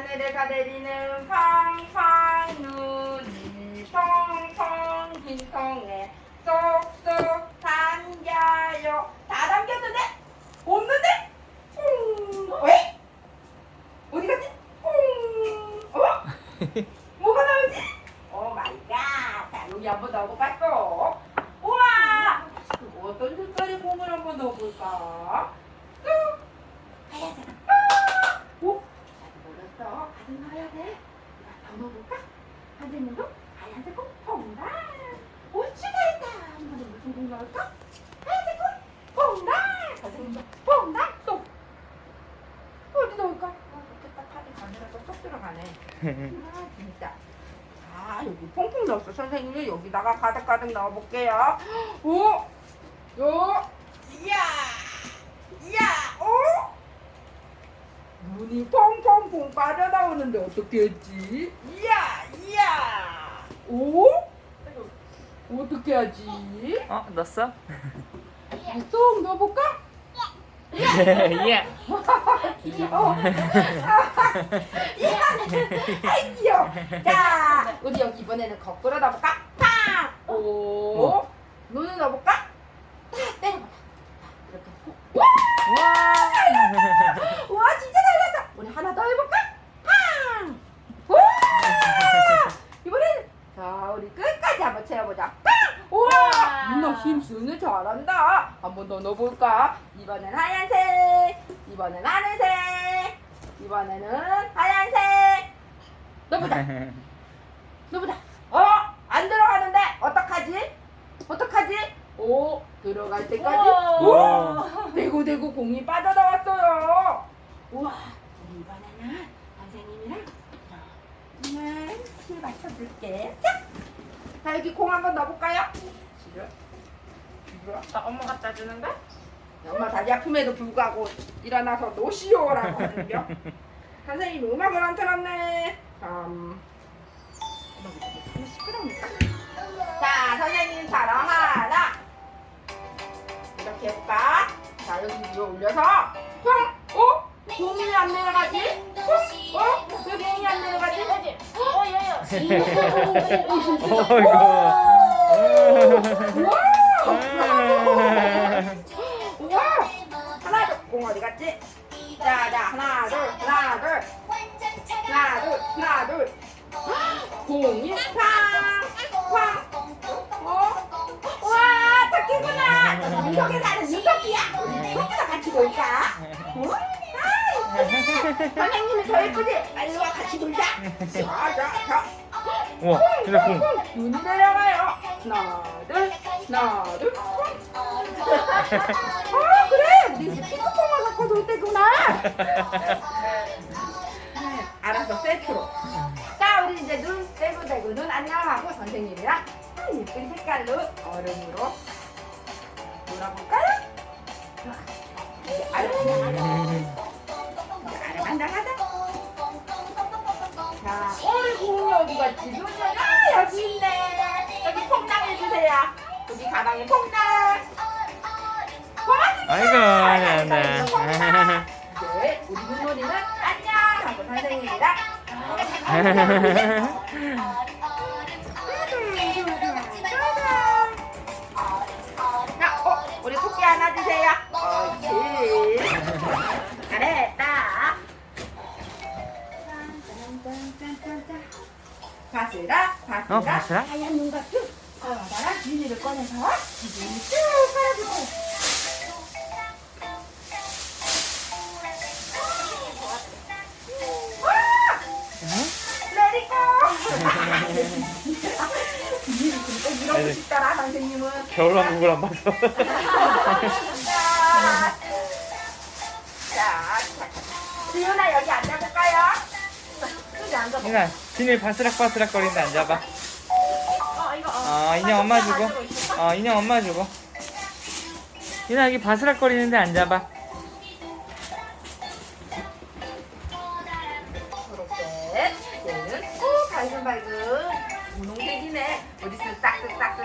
하늘에서 내리는 팡팡 눈이 펑펑 빈 통에 쏙쏙 담겨요. 다 담겼는데? 없는데? 왜? 어디 갔지? 뭐가 나오지? 오 마이 갓. 자, 여기 한번 넣어볼까 또? 우와! 어떤 색깔의 공을 한번 넣어볼까? 뚝! 하얀색. 오? 넣었어. 가득 넣어야 돼. 더 넣어볼까? 선생님도 하얀색 공 퐁당. 오, 추가했다. 이번엔 무슨 공 넣을까? 하얀색 공 퐁당. 선생님도 퐁당 또. 어디 넣을까? 이렇게 딱 하니 가느라고 쏙 들어가네. 아, 진짜. 아, 여기 퐁퐁 넣었어. 선생님이 여기다가 가득가득 넣어볼게요. 오! 요! 이야! 이야! 오! 눈이 퐁퐁퐁 빠져나오는데 어떻게 했지? 이야! 이야! 오? 어떻게 하지? 넣었어? 쏙 넣어볼까? 예. 귀여워. 아이 귀여워. 자, 우리 여기 이번에는 거꾸로 넣어볼까? 팡! 오. 눈을 넣어볼까? 딱 때려봐. 이렇게. 와. 와, 진짜 잘났다. 우리 하나 더 해볼까? 팡! 와! 이번엔 자, 우리 끝까지 한번 채워보자. 팡! 우와! 누나 힘쓰는 잘한다. 한 번 더 넣어볼까? 이번엔 하얀색. 이번엔 하늘색. 이번에는 하얀색. 넣어보자. 넣어보자. 안 들어가는데 어떡하지? 어떡하지? 오, 들어갈 때까지. 우와! 대고 공이 빠져나왔어요. 우와, 우리 이번에는 선생님이랑 힘 맞춰줄게. 자, 여기 공 한번 넣어볼까요? 싫어? 엄마 갖다 주는 거? 엄마 다리 아픔에도 불구하고 일어나서 노시오라고 하는겨. 선생님 음악을 안 틀었네. 시끄럽니까? 자, 선생님처럼 하나. 이렇게 해볼까? 자, 여기 위에 올려서 퐁! 공이 안 내려가지? 퐁! 왜 공이 안 내려가지? 우와! 하나 둘! 공 어디 갔지? 자, 하나 둘. 공이 팡! 와, 토끼구나! 민석이 사는 민석이야! 우리 토끼도 같이 놀까? 선생님이 더 예쁘지? 빨리 와, 같이 놀자! 자. 우와, 진짜 공. 눈이 내려가요. 하나, 둘, 그래. 우리 이제 피크퐁을 갖고 놀 때구나. 알았어, 세트로. 자, 우리 이제 눈 떼고 눈 안녕하고 선생님이랑 예쁜 색깔로 얼음으로 놀아볼까요? 이제 얼음 나가자. 자, 공이 어디 갔지? 눈이 여기 있네. 여기 퐁당 해주세요. 여기 가방에 퐁당. 고맙습니다. 아이고, 잘한다. 이제 우리 눈놀이는 안녕 하고 선생님이랑 자, 우리 토끼 하나 주세요. 옳지. 잘했다. 바스락. 바스락? 하얀 눈 같은 커다란 비닐을 꺼내서 비닐을 쭉 깔아주세요. 비닐이 진짜 이러고 싶더라, 선생님은. 겨울왕국을 안 봐서. 자, 지훈아 여기 앉아볼까요? 여기 앉아봐. 이나 비닐 바스락바스락 거리는데 앉아봐. 인형 엄마 주고. 인형 엄마 주고. 이나 여기 바스락 거리는데 앉아봐. 초록색, 얘는 밝은 분홍색이네. 우리 쓱싹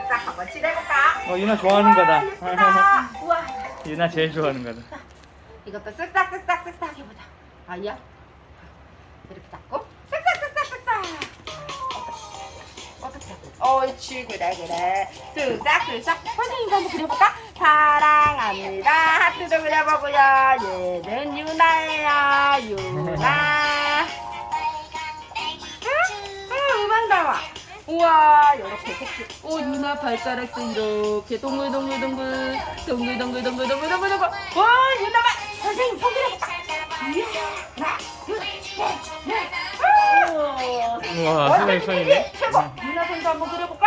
한번 칠해볼까? 유나 좋아하는 거다. 예쁘다. 우와. 유나 제일 좋아하는 거다. 이것도 쓱싹 해보자. 아니야? 이렇게 잡고 쓱싹쓱싹쓱싹. 어떻게? 옳지 그래. 쓱싹쓱싹. 선생님도 한번 그려볼까? 사랑합니다. 하트도 그려보고요. 얘는 유나예요. 유나. 음악 나와. 우와 이렇게 색깔. 유나 발가락도 이렇게 동글동글동글. 와 유나 봐. 선생님 손 그려볼까? 하나 둘. 우와, 선생님 손이네. 최고. 유나 손도 한번 그려볼까?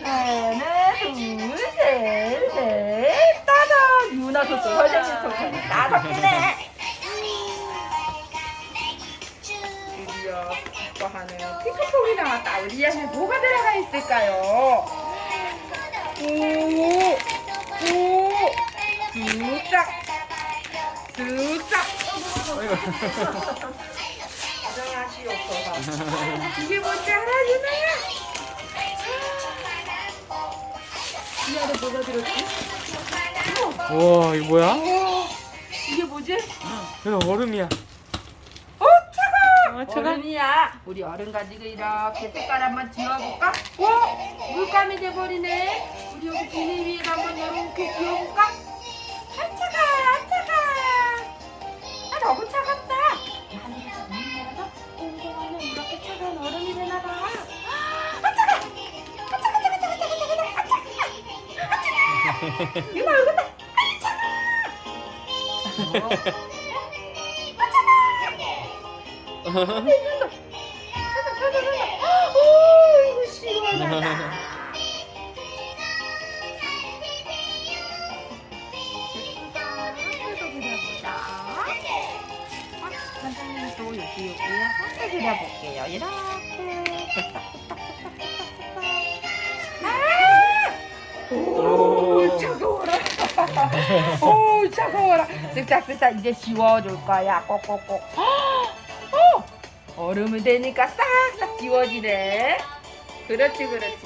하나 둘셋넷 다섯. 유나 손도 선생님 손 다섯 개네. 드디어 기뻐하는 피크퐁이 나왔다. 우리 안에 뭐가 들어가 있을까요? 쓱싹. 가정하시옵소서. 이게 뭔지 알아, 유나야? 이 안에 뭐가 들었지? 우와, 이거 뭐야? 이게 뭐지? 이거 얼음이야. 차가! 차가? 얼음이야. 우리 얼음 가지고 이렇게 색깔 한번 지워볼까? 물감이 돼버리네. 우리 여기 비닐 위에다 한번 이렇게 지워볼까? 차가! 너무 차갑다. 하늘에서 눈이 내려서 꽁꽁하면 이렇게 차가운 얼음이 되나봐. 차가! 유나 얼굴 봐. 이거 시원하다. 선생님도 여기에 하트 그려볼게요. 이렇게. 오, 차가워라. 오, 차가워라. 쓱싹쓱싹 이제 지워줄 거야. 꼭꼭꼭. 얼음이 되니까 싹싹 지워지네. 그렇지. 우리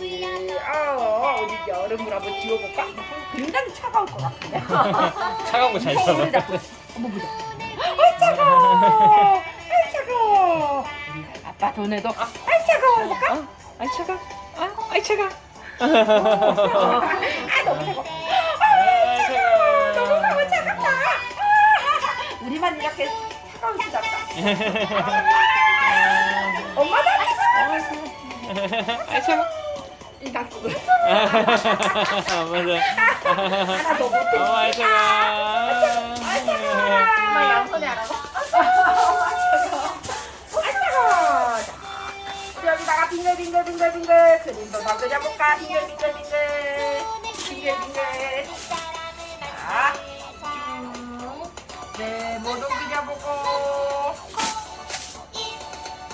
이제 얼음을 한번 지워볼까? 굉장히 차가울 것 같은데. 차가운 거 잘 잡아. 한번 보자. 차가워. 아빠 손에도 차가워 해볼까? 아이 차가. 너무 차가워. 너무 차갑다. 우리만 이렇게 차가울 수 없다. 엄마도 아이 차가. 이 낙수. 맞아. 하나 더 못해. 아이 차가. 엄마 양손에 안 하고. 차가워. 우리 여기다가 빙글빙글 그림도 더 그려볼까? 빙글빙글. 자, 네, 모두 그려보고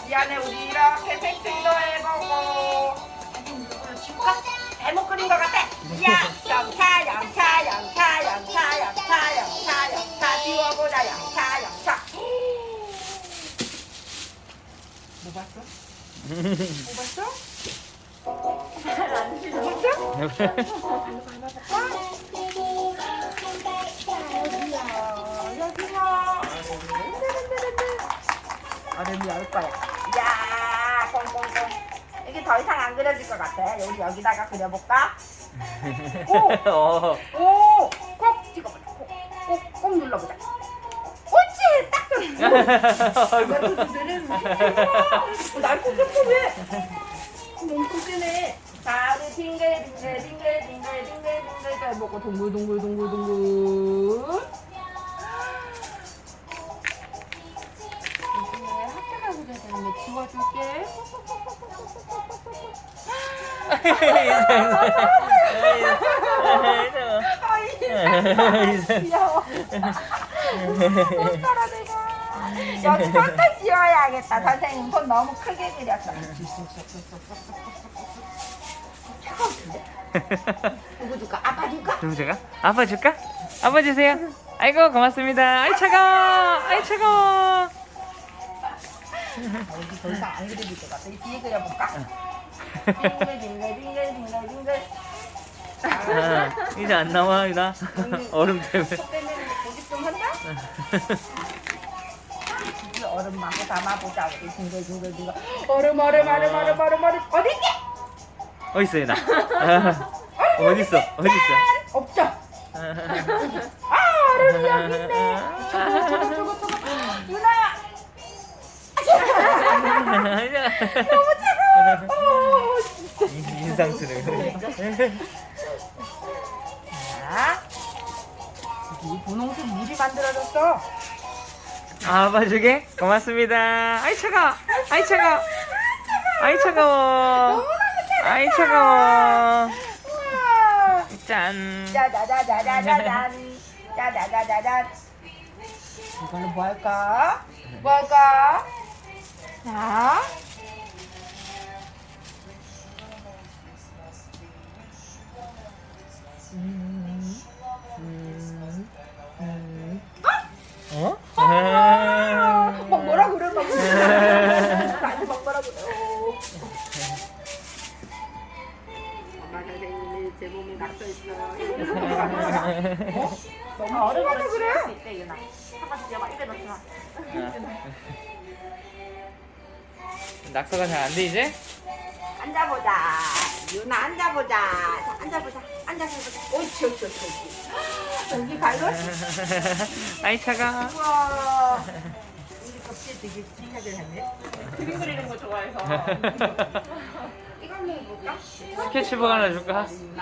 이 안에 우리 이렇게 색칠도 해보고. 잘못 그린 것 같아. 영차 지워보자. 영차. 뭐 봤어? 안 싫어. 여기야. 얼음이 올 거야. 야, 꽁꽁꽁. 이게 더 이상 안 그려질 것 같아. 우리 여기다가 그려볼까? 꼭 찍어보자. 꼭 눌러보자. 옳지, 딱 날 꼼꼼해. 너무 꼼꼼해. 자, 우리 빙글 해보고 동글. 학교 가고 되면 지워줄게. 귀여워. 못 살아 내가. 여기 손도 지워야겠다. 선생님 손 너무 크게 그렸어. 누구 줄까? 아빠 줄까? 누구 제가? 아빠 줄까? 아빠 주세요. 아이고 고맙습니다. 아이 차가워. 여기 더 이상 안 그려질 것 같아. 이 뒤에 그려볼까? 빙글. 이제 안 나와 유나. 얼음 때문에. 속 때문에 고집 좀 한다? 드디어 얼음하고 담아보자. 우리 징글징글. 얼음. 어디 있게? 어딨어 유나? 어딨어? 없죠? 얼음이 여기 있네. 저거. 유나야. 너무 차가워. 인상쓰네. 자, 이 분홍색 물이 만들어졌어. 아빠 주게? 고맙습니다. 아이 차가워. 아이 차가워. 우와. 짠. 짜자자자자자잔. 이걸로 뭐 할까? 자. 어? 막 뭐라 그래? 나한테 막 뭐라 그래? 엄마 선생님이 제 몸에 낙서 있어요. 너무 어려워서 그래? 이때 유나 한번 뒤져봐 입에 넣지 마. 낙서가 잘 안 돼 이제? 앉아보자. 유나 앉아보자. 자, 앉아서 해보자. 옳지. 여기 발로. 아이 차가. 우와. 우리 껍질 되게 착하게 하네. 그림 그리는 거 좋아해서. 이거 한번 해볼까? 스케치북 하나 줄까? 유나.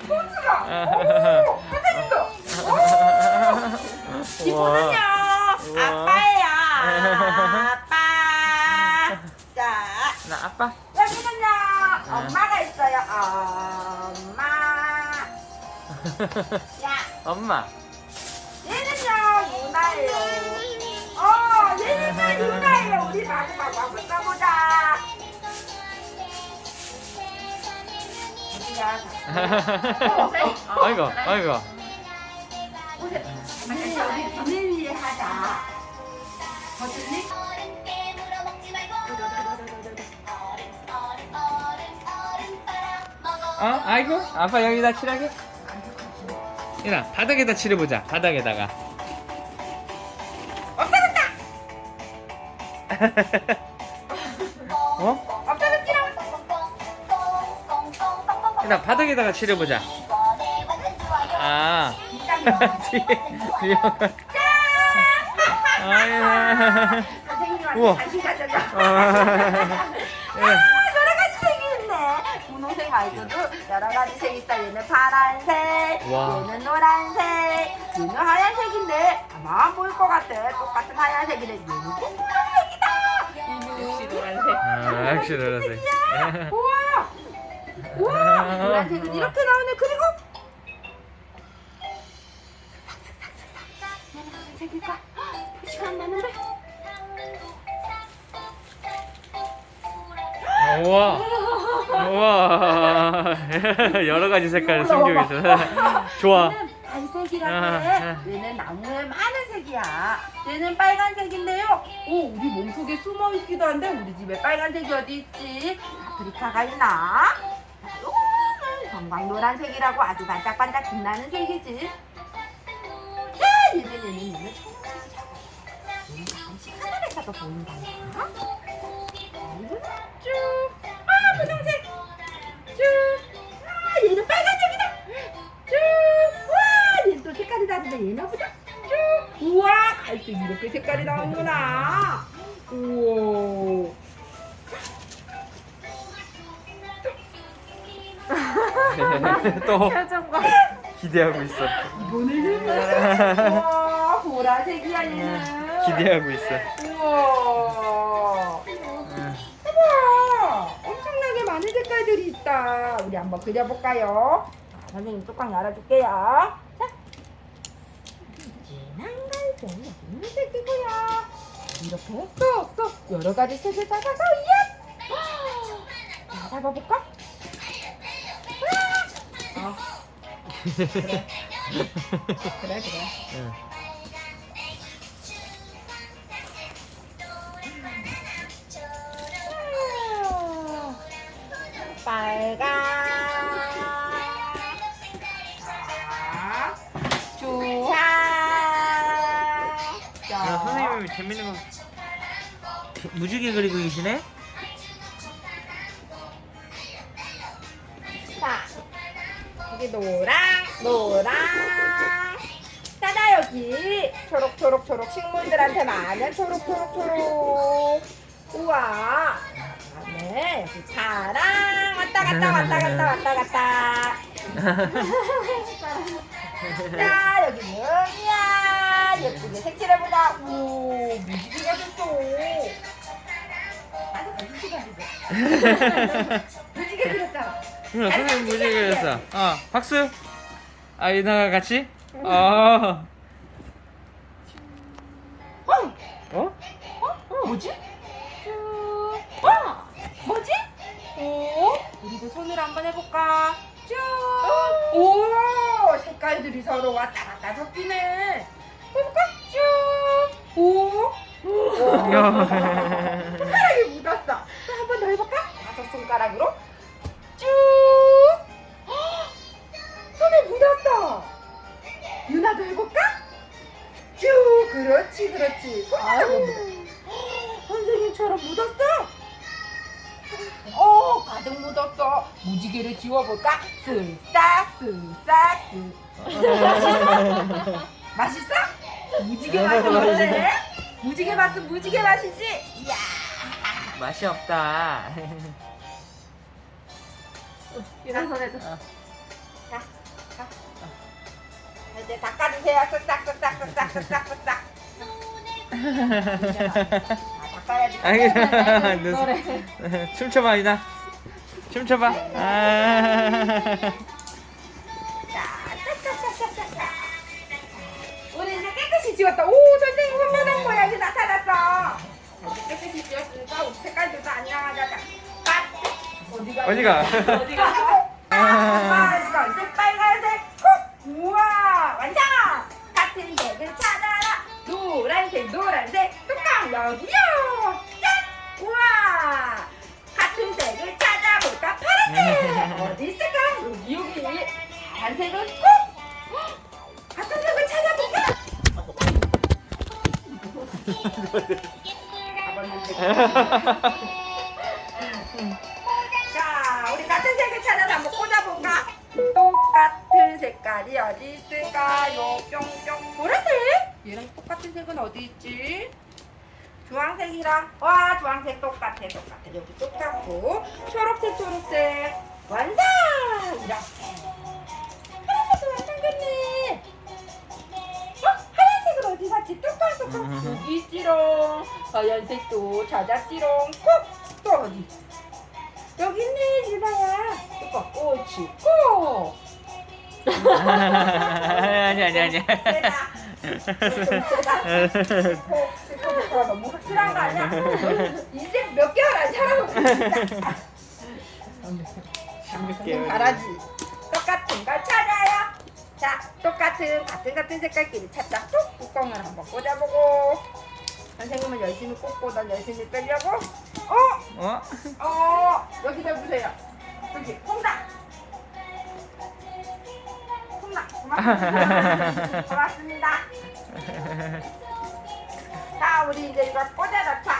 포즈가. 사진도. 이거는요. 아빠예요. 아빠. 자. 나 아빠. 여기는요. 엄마가 있어요. 엄마. 야. 엄마. 얘는요. 유나예요. 얘는요. 유나예요. 우리 마구마구 한번 써보자. 아이고. 우리 비밀 위에 하자. 거슬리? 아이고. 아빠 여기다 칠하게. 이나 바닥에다 칠해보자. 바닥에다가. 어? 없어졌지롱. 이나 바닥에다가 칠해보자. 아. 뒤에. 아야. 우와. 선생님한테 다시 가져가. 예. 여러 가지 색이 있네. 분홍색 말고도 여러 가지 색이 있어. 얘는 파란색, 와. 얘는 노란색, 얘는 하얀색인데 아마 안 보일 것 같아. 똑같은 하얀색이래. 얘는 콩노란색이다. 역시 노란색. 역시 노란색. 우와, 노란색은 이렇게 나오네. 그리고 얘는 무슨 색일까? 표시가 안 나는데. 우와. 여러 가지 색깔 숨기고 있어. 좋아. 얘는 갈색이라고 얘는 나무에 많은 색이야. 얘는 빨간색인데요. 우리 몸속에 숨어 있기도 한데 우리 집에 빨간색이 어디 있지? 아프리카가 있나? 요거는 정광 노란색이라고 아주 반짝반짝 빛나는 색이지. 야, 얘는 초록색이야. 얘는 잠시 하늘에서도 보인다. 쭉. 분홍색. 쭉. 얘는 빨간색이다. 쭉. 와, 얘는 또 색깔이 다른데 얘는 보자. 쭉. 우와, 갈색 이렇게 색깔이 나오는구나. 우와. 또 표정 봐. 기대하고 있어. 이번에는 우와, 보라색이야 얘는. 기대하고 있어. 우와. 우와, 엄청나게 많은 색깔들이 있다. 우리 한번 그려볼까요? 자, 선생님 뚜껑 열어줄게요. 자, 진한 갈색, 여기는 색이고요. 이렇게 쏙쏙 여러 가지 색을 잡아서 자, 잡아볼까? 그래. 그래. 응. 빨간. 자, 재밌는 거 무지개 그리고 계시네? 자, 여기 노랑. 따다 여기 초록 식물들한테 많은 초록. 우와. 네, 여기 파랑 왔다 갔다. 자, 여기 눈이야. 예쁘게 색칠해보자. 오, 무지개가 됐어. 나도 무지개가 됐어. 무지개 그렸잖아. 선생님 무지개 그렸어. 박수. 아, 유나가 같이? 어? 뭐지? 뭐지? 우리도 손으로 한번 해볼까? 쭉. 오, 색깔들이 서로 왔다 갔다 섞이네. 해볼까? 쭉. 오. 손가락이 묻었어. 또 한 번 더 해볼까? 5손가락으로 쭉. 손에 묻었어. 유나도 해볼까? 쭉. 그렇지. 손가락 묻었어. 선생님처럼 묻었어? 가득 묻었어. 무지개를 지워볼까? 쓱싹. 맛있어? 무지개 맛은 어때? 무지개 맛은 무지개 맛이지? 이야. 맛이 없다. 유나 손에도. 자. 이제 닦아주세요. 쓱싹. 닦아야지. 알겠어. 춤춰봐, 유나. 춤춰봐. 우리 이제 깨끗이 지웠다. 오, 선생님 손바닥 모양이 나타났어. 이제 깨끗이 지웠으니까 우리 색깔도 다 안녕하자. 어디가? 빨간색, 빨간색, 콕! 우와, 완성! 같은 색을 찾아라. 노란색, 뚜껑 여기요. 짠! 우와! 같은 색을 찾아볼까? 파란색! 어디 있을까? 여기. 파란색은 콕! 같은 색을 찾아볼까? 자, 우리 같은 색을 찾아서 한번 꽂아볼까? 똑같은 색깔이 어디 있을까요? 뿅뿅. 보라색? 얘랑 똑같은 색은 어디 있지? 주황색이랑 주황색 똑같아. 여기 똑같고 초록색 완성! 이렇게 파란색도 완성됐네. 하얀색은 어디 갔지? 뚜껑 여기 있지롱. 하얀색도 찾았지롱. 콕! 또 어디? 여기 있네, 유나야. 뚜껑 옳지. 꼭! 아니야. 세다. 좀 세다. 콕! 너무 확실한 거 아니야? 이제 몇 개월 안 살아보고 진짜. 16개월. 잘하지. 똑같은 걸 찾아요. 자, 같은 색깔끼리 찾자. 뚝! 뚜껑을 한번 꽂아보고. 선생님은 열심히 꽂고 넌 열심히 빼려고. 여기다 보세요. 여기 통닭. 고맙습니다. 자, 우리 이제 이거 꽂아 넣자.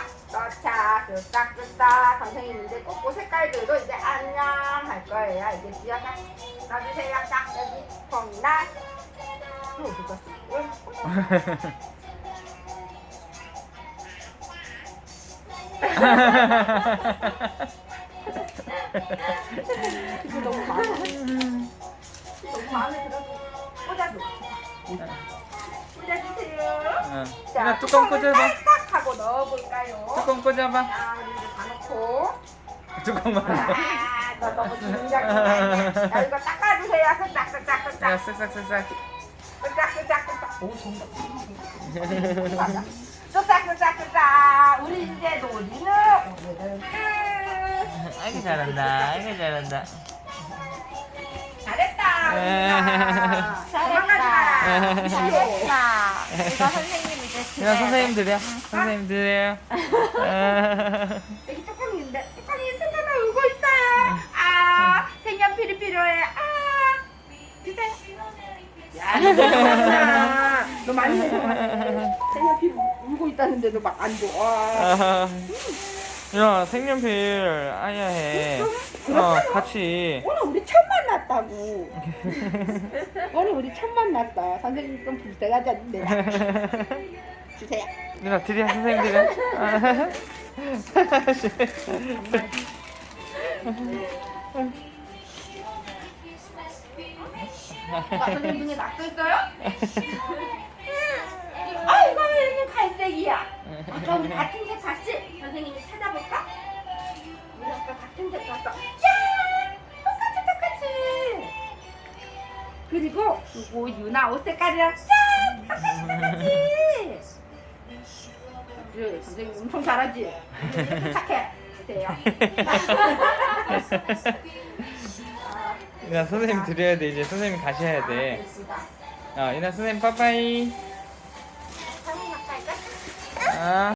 쓱싹. 선생님 이제 꽂고 색깔들도 이제 안녕 할 거예요. 이제 지어서 넣어주세요. 자, 여기 통닭. 또 어디 갔어? 이거 너무 마음에 들어서 꽂아줘. 꽂아주세요. 유나 뚜껑 꽂아봐. 딸깍 하고 넣어볼까요? 뚜껑 꽂아봐. 자, 이제 다 넣고. 뚜껑만. 너 너무 긴장이야. 자, 이거 닦아주세요. 야, 쓱싹. 쓱싹. 오, 정답. 맞아. 쓱싹. 우리 이제 놀이는 오늘은 끝. 아이고 잘한다. 잘했다. 도망가지 마라. 이거 선생님 이제 유나 선생님 드려. 여기 뚜껑이 있는데 뚜껑이 순간에 울고 있어요. 색연필이 필요해. 주세요. 야, 너 많이 먹어. 색연필 울고 있다는데도 막 안 줘. 와. 야, 색연필 아야 해. 같이. 오늘 우리 처음 만났다고. 오늘 우리 처음 만났다. 선생님 좀 불쌍하지 않는데. 주세요. 누나 드려 선생님 드려. 선생님 눈에 낙서 있어요? 아 이거는 갈색이야. 아까 우리 같은 색 봤지? 선생님이 찾아볼까? 우리 아까 같은 색 봤어. 짠! 똑같이. 그리고 이거 유나 옷 색깔이랑 짠! 똑같이. 그래, 선생님 엄청 잘하지? 착해. 주세요. 누나 선생님 드려야 돼. 이제 선생님 가셔야 돼. 유나 선생님 빠빠이. 선생님 아까 할까? 아.